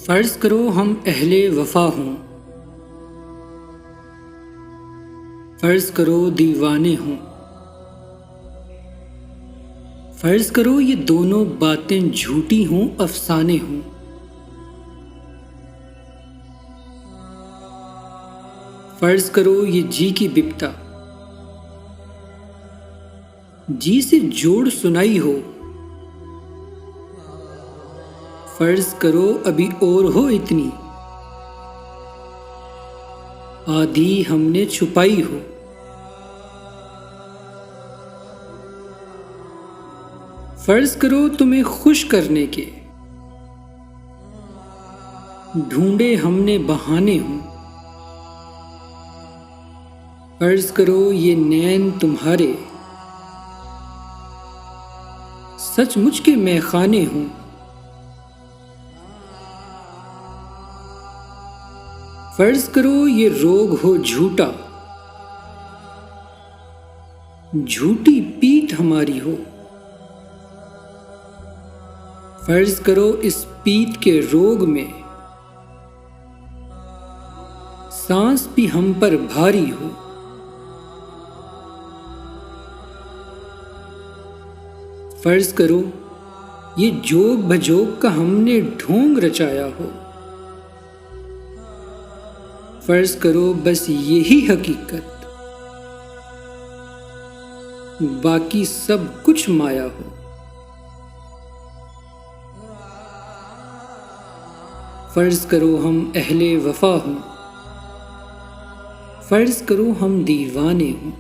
फ़र्ज़ करो हम अहले वफ़ा हों, फ़र्ज़ करो दीवाने हों, फ़र्ज़ करो ये दोनों बातें झूठी हों, अफ़साने हों। फ़र्ज़ करो ये जी की बिपता, जी से जोड़ सुनाई हो। फ़र्ज़ करो अभी और हो इतनी, आधी हमने छुपाई हो। फ़र्ज़ करो तुम्हें खुश करने के ढूंढे हमने बहाने हों। फ़र्ज़ करो ये नैन तुम्हारे सचमुच के मैखाने हों। फ़र्ज़ करो ये रोग हो झूठा, झूठी पीठ हमारी हो। फ़र्ज़ करो इस पीठ के रोग में सांस भी हम पर भारी हो। फ़र्ज़ करो ये जोग भजोग का हमने ढोंग रचाया हो। फ़र्ज़ करो बस यही हकीकत, बाकी सब कुछ माया हो। फ़र्ज़ करो हम अहले वफ़ा हों, फ़र्ज़ करो हम दीवाने हों।